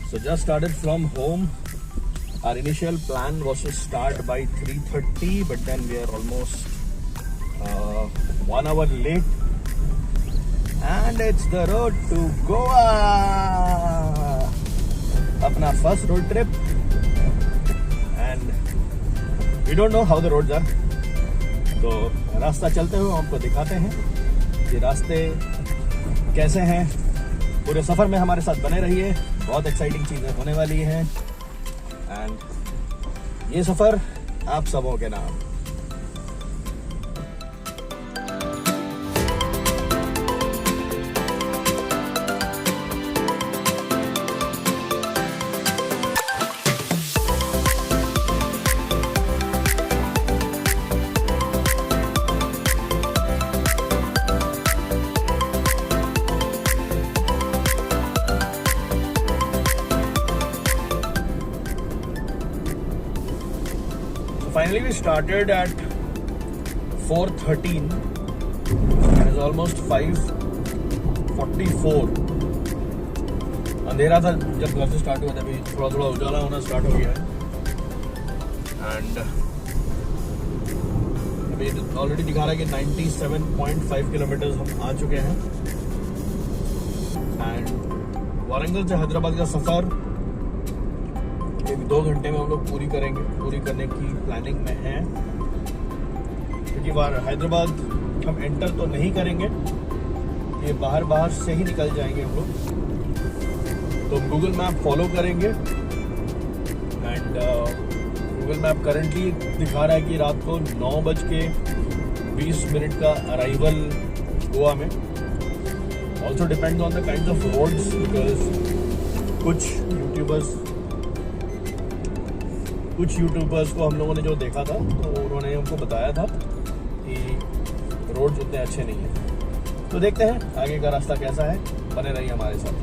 So just started from home. Our initial plan was to start by 3:30, but then we are almost 1 hour late. And it's the road to Goa. Apna first road trip. And we don't know how the roads are. तो रास्ता चलते हुए आपको दिखाते हैं कि रास्ते कैसे हैं. पूरे सफ़र में हमारे साथ बने रहिए. बहुत एक्साइटिंग चीज़ें होने वाली हैं. एंड ये सफ़र आप सबों के नाम. Finally, we started at 4:13 and it's almost 5:44. अंधेरा था जब घर से स्टार्ट हुआ था. अभी थोड़ा थोड़ा उजाला होना स्टार्ट हो गया है. एंड अभी ऑलरेडी दिखा रहा है कि 97.5 किलोमीटर हम आ चुके हैं. एंड वारंगल से हैदराबाद का सफ़र 1-2 घंटे में हम लोग पूरी करने की प्लानिंग में हैं. क्योंकि हैदराबाद हम एंटर तो नहीं करेंगे, ये बाहर से ही निकल जाएंगे हम लोग. तो गूगल मैप फॉलो करेंगे. एंड गूगल मैप करंटली दिखा रहा है कि रात को 9:20 का अराइवल गोवा में. Also depends on the kind of roads, because कुछ यूट्यूबर्स को हम लोगों ने जो देखा था तो उन्होंने हमको बताया था कि रोड्स उतने अच्छे नहीं हैं. तो देखते हैं आगे का रास्ता कैसा है. बने रहिए हमारे साथ.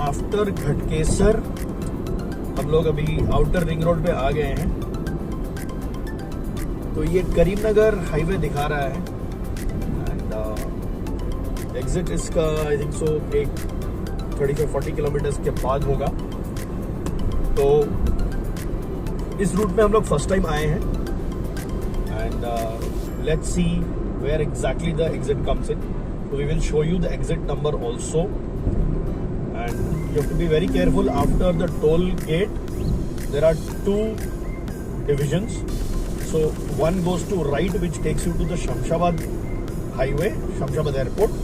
आफ्टर घटकेसर हम लोग अभी आउटर रिंग रोड पे आ गए हैं. तो ये करीमनगर हाईवे दिखा रहा है. एंड एग्जिट इसका आई थिंक सो 35-40 किलोमीटर्स के बाद होगा. तो इस रूट में हम लोग फर्स्ट टाइम आए हैं. And let's see where exactly the exit comes in. So we will show you the exit number also. And you have to be very careful after the toll gate. There are 2 divisions. So one goes to right, which takes you to the Shamshabad highway, Shamshabad airport.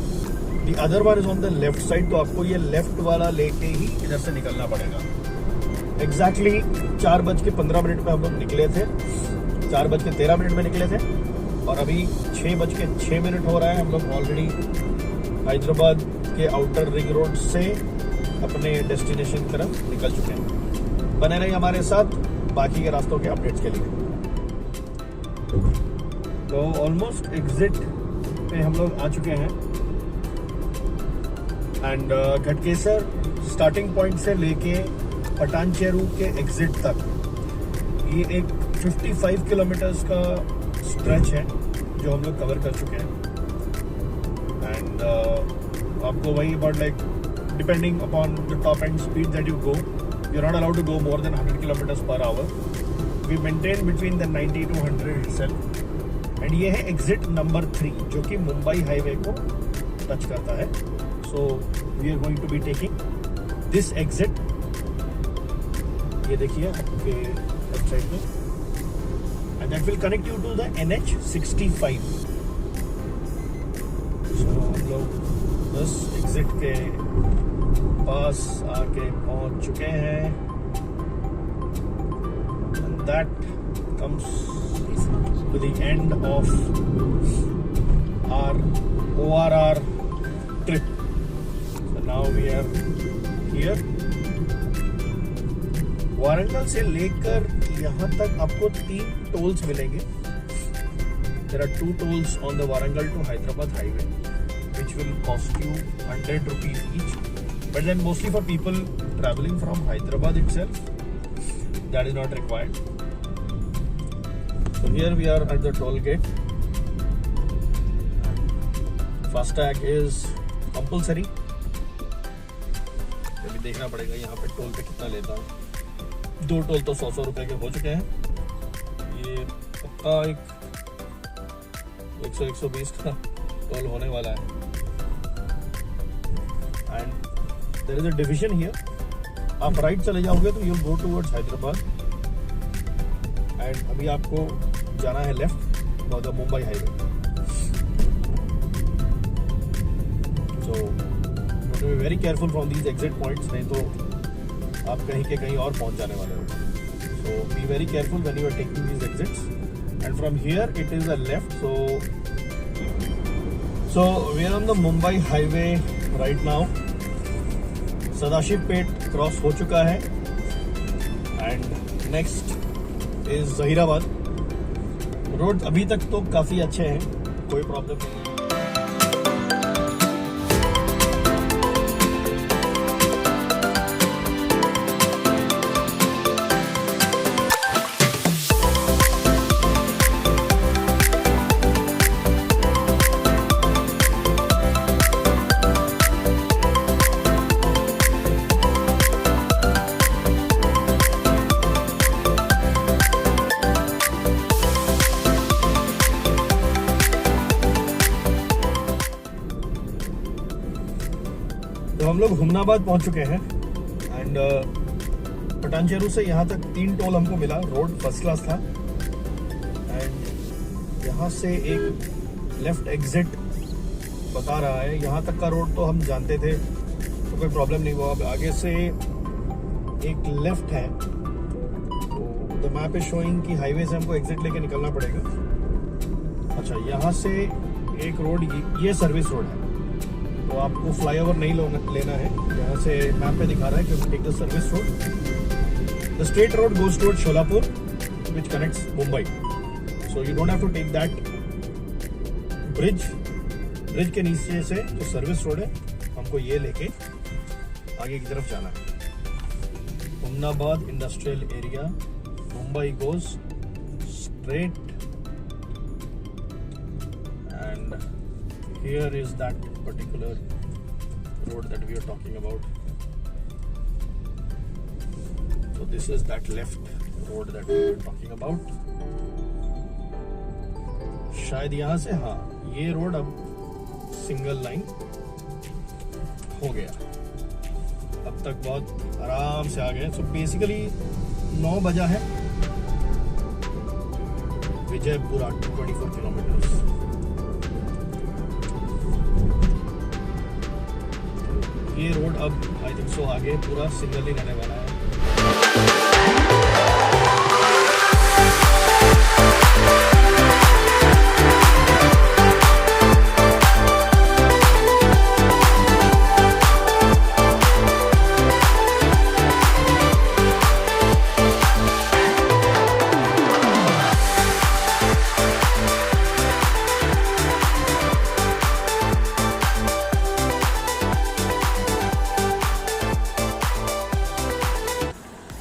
The other one is on the left side. तो आपको ये left वाला लेके ही इधर से निकलना पड़ेगा. Exactly 4:15 पे हम लोग निकले थे. 4:13 में निकले थे और अभी 6:06 हो रहा है. हम लोग ऑलरेडी हैदराबाद के आउटर रिंग रोड से अपने डेस्टिनेशन की तरफ निकल चुके हैं. बने रहिए हमारे साथ बाकी के रास्तों के अपडेट्स के लिए. तो ऑलमोस्ट एग्जिट पे हम लोग आ चुके हैं. एंड घटकेसर स्टार्टिंग पॉइंट से लेके पटानचेरू के एग्जिट तक ये एक 55 किलोमीटर्स का स्ट्रेच है जो हम लोग कवर कर चुके हैं. एंड आपको वही about like depending upon the top end speed that you go, you are not allowed to go more than 100 kilometres per hour. We maintain between the 90 to 100 itself. And ये है exit number 3 जो कि Mumbai highway को touch करता है. So we are going to be taking this exit. ये देखिए आपके लेफ्ट साइड में. And that will connect you to the NH65. So हम लोग बस एग्जिट के पास आके पहुंच चुके हैं. And that comes to the end of our ORR trip. So now we are here. Warangal से लेकर यहाँ तक आपको 3 टोल्स मिलेंगे. There are 2 tolls on the Warangal to Hyderabad highway, which will cost you 100 rupees each. But then mostly for people traveling from Hyderabad itself, that is not required. So here we are at the toll gate. Fastag is compulsory. अभी देखना पड़ेगा यहाँ पे toll पे कितना लेता है। 2 toll तो 100 रुपए के हो चुके हैं। ये पक्का एक 100-120 का टोल होने वाला है। And there is a division here. आप राइट चले जाओगे तो you go towards Hyderabad and अभी आपको जाना है left for the Mumbai highway. So you to be very careful from these exit points, नहीं तो आप कहीं के कहीं और पहुंच जाने वाले हो। So be very careful when you are taking these exits and from here it is a left. So we are on the Mumbai highway right now. Sadashivpet cross हो चुका है and next is Zaheerabad. Road अभी तक तो काफी अच्छे हैं, कोई प्रॉब्लम नहीं है। तो हम लोग हुमनाबाद पहुंच चुके हैं एंड पटानचेरू से यहाँ तक 3 टोल हमको मिला। रोड फर्स्ट क्लास था एंड यहाँ से एक लेफ्ट एग्जिट बता रहा है। यहाँ तक का रोड तो हम जानते थे तो कोई प्रॉब्लम नहीं हुआ। अब आगे से एक लेफ्ट है तो द मैप इज शोइंग कि हाईवे से हमको एग्जिट लेके निकलना पड़ेगा। अच्छा, यहाँ से एक रोड, ये सर्विस रोड है तो आपको फ्लाईओवर नहीं लेना है। यहाँ से मैप पे दिखा रहा है कि take the service road. The straight road goes toward Sholapur which connects Mumbai. So you don't have to take that bridge के नीचे से जो सर्विस रोड है हमको ये लेके आगे की तरफ जाना है। Humnabad industrial area, Mumbai goes straight and here is that particular road that we are talking about. So this is that left road that we were talking about. शायद यहाँ से, हाँ, ये रोड अब सिंगल लाइन हो गया। अब तक बहुत आराम से आ गए। सो बेसिकली 9 बजा है। विजयपुरा 24 किलोमीटर। ये रोड अब आई थिंक सो आगे पूरा सिंगल ही रहने वाला है।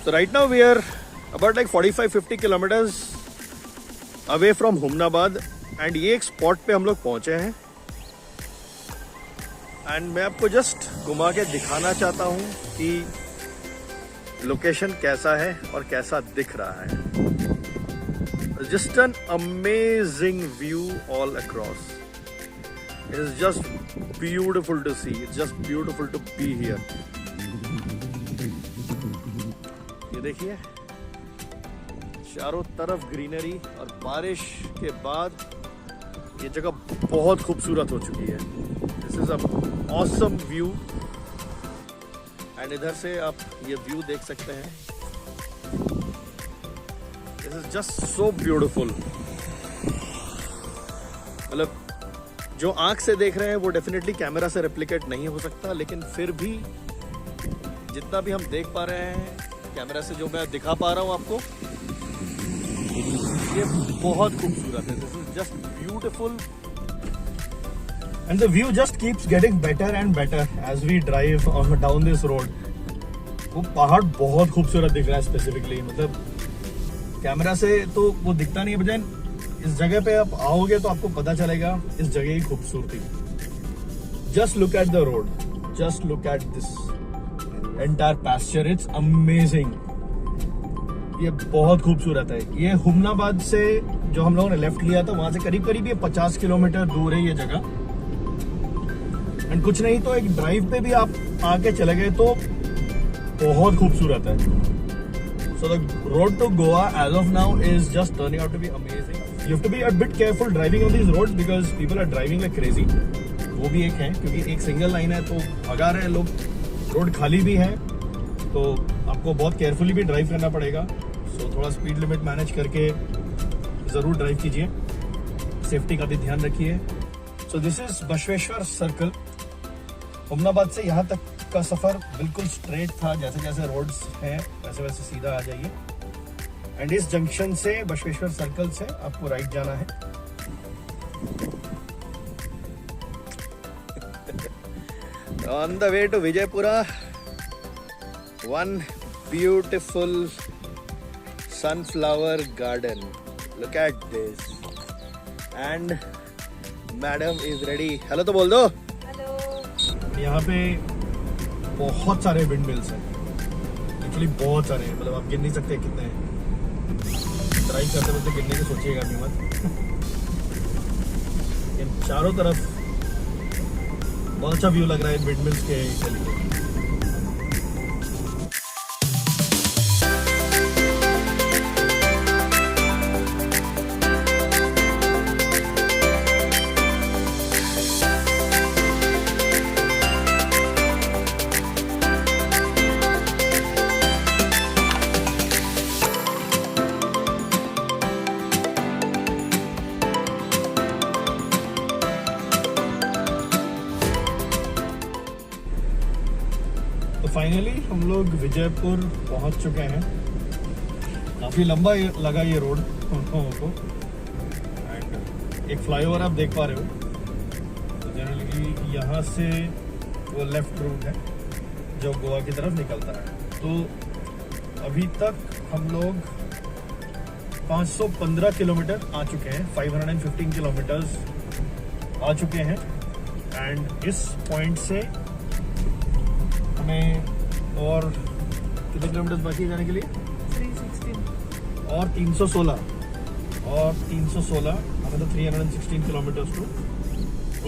So right now we are about like 45-50 kilometers away from Humnabad and ये एक स्पॉट पे हम लोग पहुंचे हैं एंड मैं आपको जस्ट घुमा के दिखाना चाहता हूं कि लोकेशन कैसा है और कैसा दिख रहा है। Just an amazing view all across. It is just beautiful to see, it's just beautiful to be here. देखिए चारों तरफ ग्रीनरी और बारिश के बाद ये जगह बहुत खूबसूरत हो चुकी है। This is a awesome view and इधर से आप ये व्यू देख सकते हैं। This is just so beautiful. मतलब जो आंख से देख रहे हैं वो डेफिनेटली कैमरा से रेप्लिकेट नहीं हो सकता, लेकिन फिर भी जितना भी हम देख पा रहे हैं कैमरा से, जो मैं दिखा पा रहा हूं आपको, ये बहुत खूबसूरत है। This is just beautiful and the view just keeps getting better and better as we drive down this road. वो पहाड़ बहुत खूबसूरत दिख रहा है स्पेसिफिकली। मतलब कैमरा से तो वो दिखता नहीं है, बजाय इस जगह पे आप आओगे तो आपको पता चलेगा इस जगह की खूबसूरती। Just look at the road, just look at this entire pasture, it's amazing. ये बहुत खूबसूरत है। ये हुमनाबाद से जो हम लोगों ने लेफ्ट लिया था वहां से करीब करीब ये 50 किलोमीटर दूर है ये जगह। एंड कुछ नहीं तो एक ड्राइव पे भी आप आके चले गए तो बहुत खूबसूरत है। So the road to Goa as of now is just turning out to be amazing. You have to be a bit careful driving on these roads because people are driving like crazy. वो भी एक है क्योंकि एक single line है तो भगा रहे हैं लोग, रोड खाली भी है तो आपको बहुत केयरफुली भी ड्राइव करना पड़ेगा। सो थोड़ा स्पीड लिमिट मैनेज करके ज़रूर ड्राइव कीजिए, सेफ्टी का भी ध्यान रखिए। So this is Basaveshwar circle. Humnabad से यहाँ तक का सफर बिल्कुल स्ट्रेट था, जैसे जैसे रोड्स हैं वैसे वैसे सीधा आ जाइए। एंड इस जंक्शन से बसवेश्वर सर्कल से आपको राइट जाना है। On the way to Vijayapura, one beautiful sunflower garden, look at this, and madam is ready. Hello तो बोल दो। हेलो। यहाँ पे बहुत सारे विंड मिल्स हैं, एक्चुअली बहुत सारे हैं, मतलब आप गिन नहीं सकते कितने हैं। ड्राइव करते वक्त गिनने की सोचिएगा भी मत। इन चारों तरफ बहुत अच्छा व्यू लग रहा है विंड मिल्स के लिए। फाइनली हम लोग विजयपुर पहुंच चुके हैं। काफ़ी लंबा लगा ये रोड हम लोगों को। एंड एक फ्लाईओवर आप देख पा रहे हो, तो जनरली यहाँ से वो लेफ्ट रूट है जो गोवा की तरफ निकलता है। तो अभी तक हम लोग 515 किलोमीटर आ चुके हैं, 515 किलोमीटर्स आ चुके हैं। एंड इस पॉइंट से हमें और कितने किलोमीटर बाकी जाने के लिए 316 और 316 हमें तो 316 किलोमीटर टू।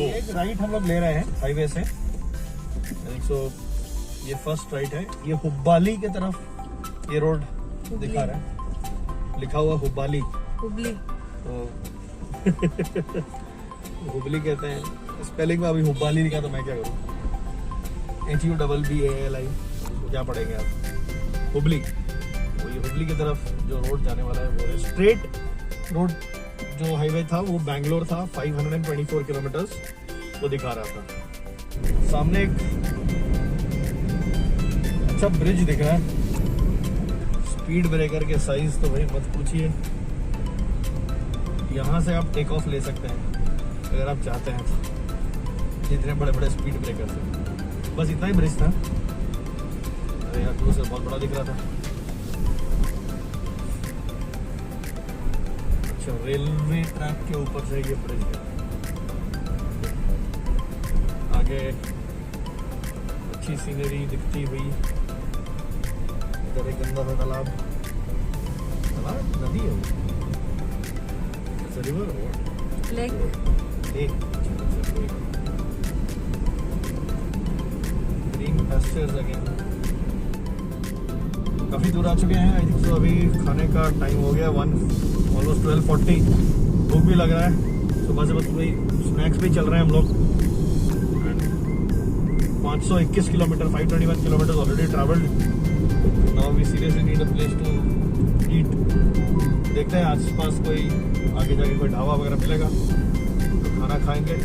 एक राइट हम लोग ले रहे हैं हाईवे से। सो ये फर्स्ट राइट है। ये हुब्बाली की तरफ ये रोड दिखा रहा है, लिखा हुआ हुब्बाली, हुबली तो हुबली कहते हैं। स्पेलिंग में अभी हुब्बाली लिखा तो मैं क्या करूँ, HUBBALI क्या पढ़ेंगे आप, हुबली। तो ये हुबली की तरफ जो रोड जाने वाला है वो है। स्ट्रेट रोड जो हाईवे था वो बैंगलोर था, 524 किलोमीटर्स वो दिखा रहा था। सामने एक अच्छा ब्रिज दिख रहा है, स्पीड ब्रेकर के साइज तो भाई मत पूछिए। यहाँ से आप टेक ऑफ ले सकते हैं अगर आप चाहते हैं, इतने बड़े बड़े स्पीड ब्रेकर से। बस इतना ही ब्रिज था। अरे यार दूर से बहुत बड़ा दिख रहा था। अच्छा, रेलवे ट्रैक के ऊपर से ये ब्रिज है। आगे अच्छी सीनरी दिखती हुई, इधर एक गंदा सा तालाब, नदी है, रिवर लेक। काफी दूर आ चुके हैं। आई थिंक सो अभी खाने का टाइम हो गया, ऑलमोस्ट 12:40। भूख भी लग रहा है, सुबह से बस वही स्नैक्स भी चल रहे हैं हम लोग। 521 kilometre, 521 kilometre already travelled. Now we seriously need a place to eat. देखते हैं आसपास कोई आगे जाके कोई ढाबा वगैरह मिलेगा तो खाना खाएंगे।